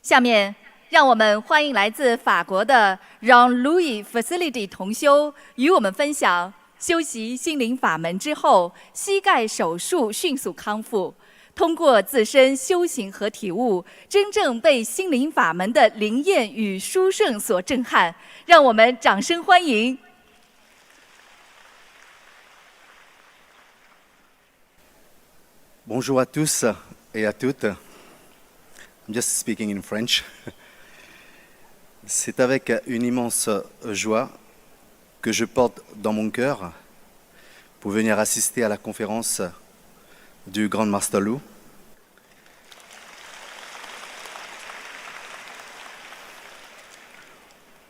下面，让我们欢迎来自法国的让 Louis Facility 同修与我们分享修习心灵法门之后，膝盖手术迅速康复，通过自身修行和体悟，真正被心灵法门的灵验与殊胜所震撼。让我们掌声欢迎。Bonjour à tous et à toutes. I'm just speaking in French. C'est avec une immense joie que je porte dans mon cœur pour venir assister à la conférence du Grand Master Lu.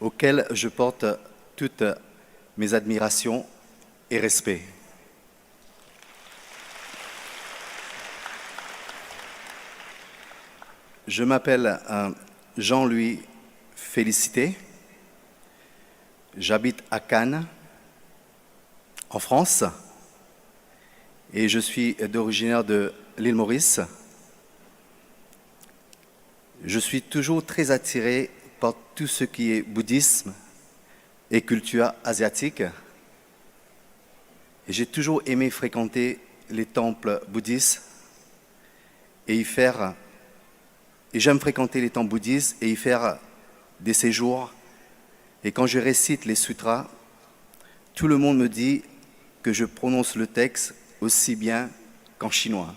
Auquel je porte toutes mes admirations et respect. Je m'appelle Jean-Louis Félicité. J'habite à Cannes, en France, et je suis originaire de l'île Maurice. Je suis toujours très attiré par tout ce qui est bouddhisme et culture asiatique. Et j'ai toujours aimé fréquenter les temples bouddhistes et j'aime fréquenter les temples bouddhistes et y faire des séjours. Et quand je récite les sutras, tout le monde me dit que je prononce le texte aussi bien qu'en chinois.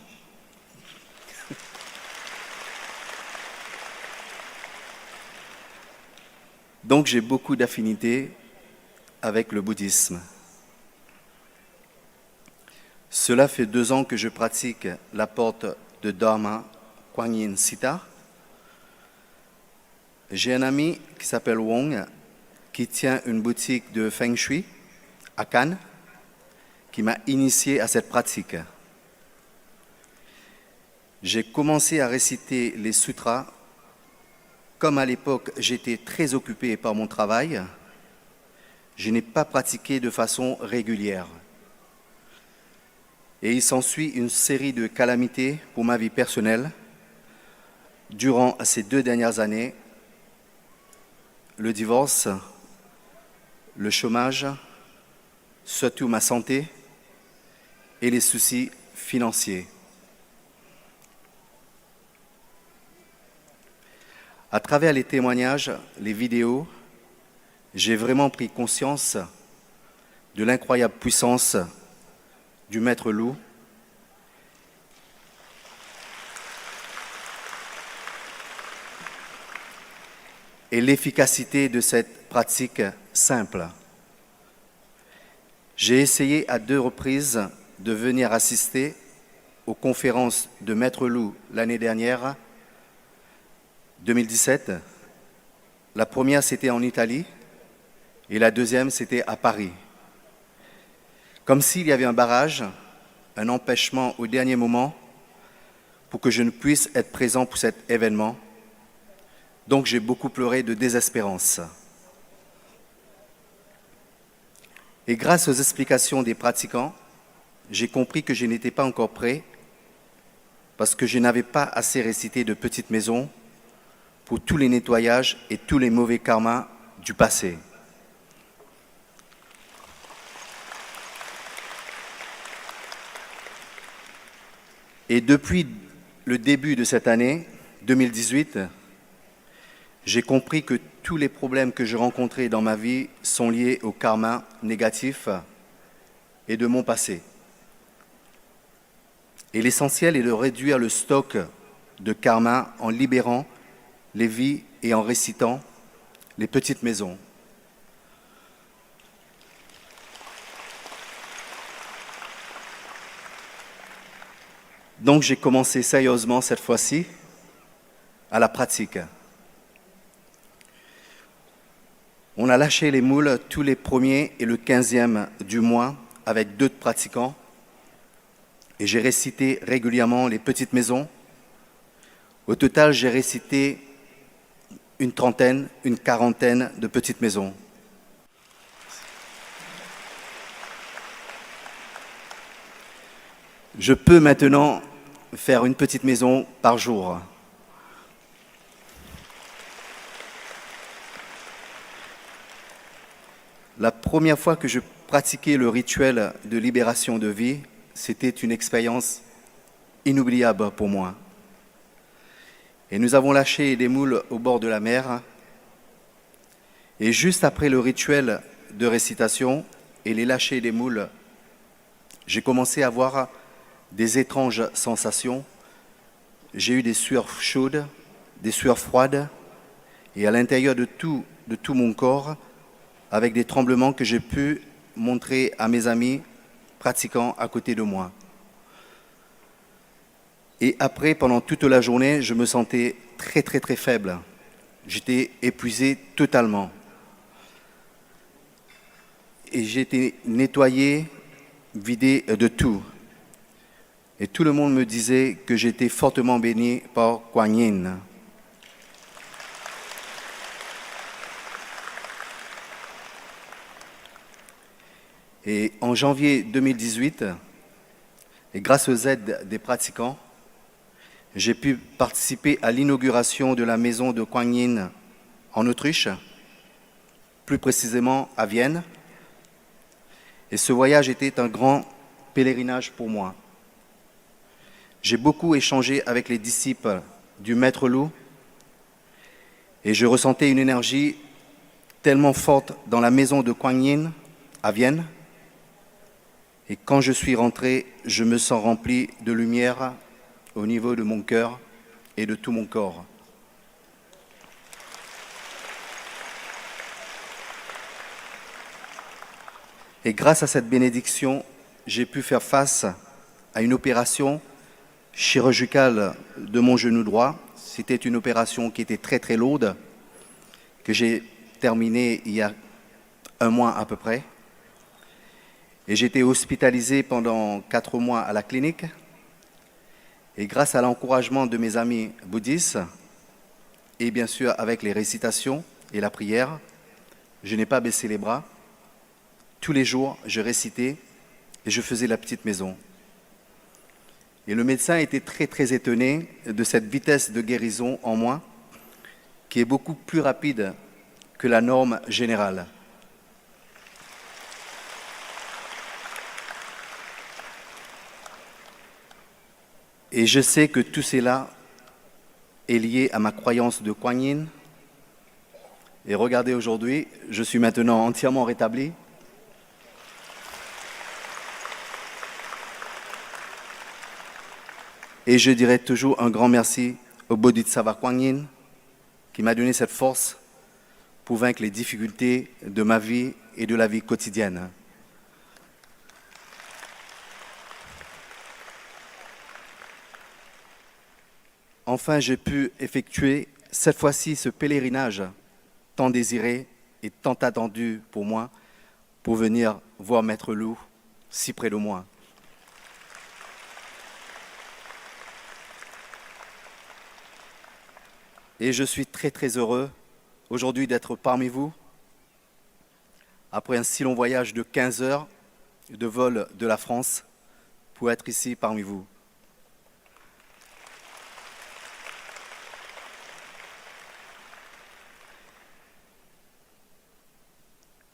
Donc j'ai beaucoup d'affinités avec le bouddhisme. Cela fait 2 ans que je pratique la porte de Dharma Kuan Yin Sita. J'ai un ami qui s'appelle Wong, qui tient une boutique de Feng Shui à Cannes, qui m'a initié à cette pratique. J'ai commencé à réciter les sutras. Comme à l'époque, j'étais très occupé par mon travail, je n'ai pas pratiqué de façon régulière. Et il s'ensuit une série de calamités pour ma vie personnelle. Durant ces 2 dernières années, le divorce, le chômage, surtout ma santé et les soucis financiers. À travers les témoignages, les vidéos, j'ai vraiment pris conscience de l'incroyable puissance du Maître Lu et l'efficacité de cette pratique simple. J'ai essayé à 2 reprises de venir assister aux conférences de Maître Lu l'année dernière, 2017. La première, c'était en Italie et la deuxième, c'était à Paris. Comme s'il y avait un barrage, un empêchement au dernier moment pour que je ne puisse être présent pour cet événement. Donc j'ai beaucoup pleuré de désespérance. Et grâce aux explications des pratiquants, j'ai compris que je n'étais pas encore prêt parce que je n'avais pas assez récité de petites maisons pour tous les nettoyages et tous les mauvais karmas du passé. Et depuis le début de cette année, 2018, j'ai compris que tous les problèmes que je rencontrais dans ma vie sont liés au karma négatif et de mon passé. Et l'essentiel est de réduire le stock de karma en libérant les vies et en récitant les petites maisons. Donc j'ai commencé sérieusement cette fois-ci à la pratique. On a lâché les moules tous les 1er et le 15e du mois avec 2 pratiquants et j'ai récité régulièrement les petites maisons. Au total, j'ai récité une 30aine, une 40aine de petites maisons. Je peux maintenant faire une petite maison par jour. La première fois que je pratiquais le rituel de libération de vie, c'était une expérience inoubliable pour moi. Et nous avons lâché des moules au bord de la mer. Et juste après le rituel de récitation et les lâchers des moules, j'ai commencé à avoir des étranges sensations. J'ai eu des sueurs chaudes, des sueurs froides, et à l'intérieur de tout mon corps, avec des tremblements que j'ai pu montrer à mes amis pratiquant à côté de moi. Et après, pendant toute la journée, je me sentais très très très faible. J'étais épuisé totalement. Et j'étais nettoyé, vidé de tout. Et tout le monde me disait que j'étais fortement béni par Kuan Yin. Et en janvier 2018, et grâce aux aides des pratiquants, j'ai pu participer à l'inauguration de la maison de Kuan Yin en Autriche, plus précisément à Vienne. Et ce voyage était un grand pèlerinage pour moi. J'ai beaucoup échangé avec les disciples du Maître Lu et je ressentais une énergie tellement forte dans la maison de Kuan Yin à Vienne. Et quand je suis rentré, je me sens rempli de lumière au niveau de mon cœur et de tout mon corps. Et grâce à cette bénédiction, j'ai pu faire face à une opération chirurgicale de mon genou droit. C'était une opération qui était très très lourde, que j'ai terminée il y a un mois à peu près. Et j'ai été hospitalisé pendant 4 mois à la clinique. Et grâce à l'encouragement de mes amis bouddhistes, et bien sûr avec les récitations et la prière, je n'ai pas baissé les bras. Tous les jours, je récitais et je faisais la petite maison. Et le médecin était très très étonné de cette vitesse de guérison en moi, qui est beaucoup plus rapide que la norme générale. Et je sais que tout cela est lié à ma croyance de Kuan Yin. Et regardez aujourd'hui, je suis maintenant entièrement rétabli. Et je dirai toujours un grand merci au Bodhisattva Kuan Yin qui m'a donné cette force pour vaincre les difficultés de ma vie et de la vie quotidienne. Enfin, j'ai pu effectuer cette fois-ci ce pèlerinage tant désiré et tant attendu pour moi pour venir voir Maître Lu si près de moi. Et je suis très très heureux aujourd'hui d'être parmi vous après un si long voyage de 15 heures de vol de la France pour être ici parmi vous.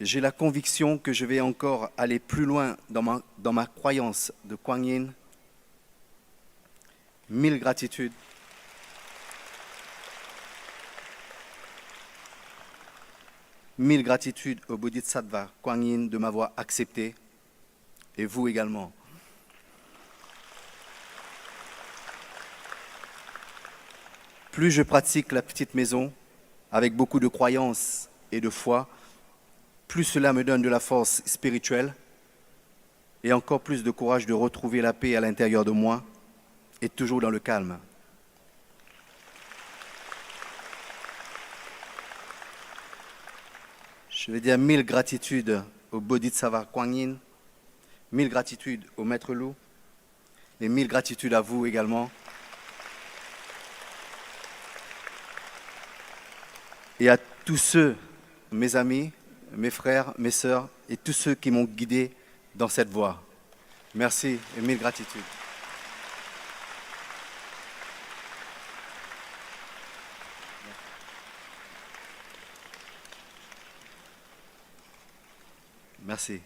J'ai la conviction que je vais encore aller plus loin dans ma croyance de Kuan Yin. 1000 gratitudes. Mille gratitudes au Bodhisattva Kuan Yin de m'avoir accepté, et vous également. Plus je pratique la petite maison, avec beaucoup de croyance et de foi, plus cela me donne de la force spirituelle et encore plus de courage de retrouver la paix à l'intérieur de moi et toujours dans le calme. Je vais dire 1000 gratitudes au Bodhisattva Kuan Yin, 1000 gratitudes au Maître Lu et 1000 gratitudes à vous également. Et à tous ceux, mes amis, mes frères, mes sœurs et tous ceux qui m'ont guidé dans cette voie. Merci et 1000 gratitudes. Merci.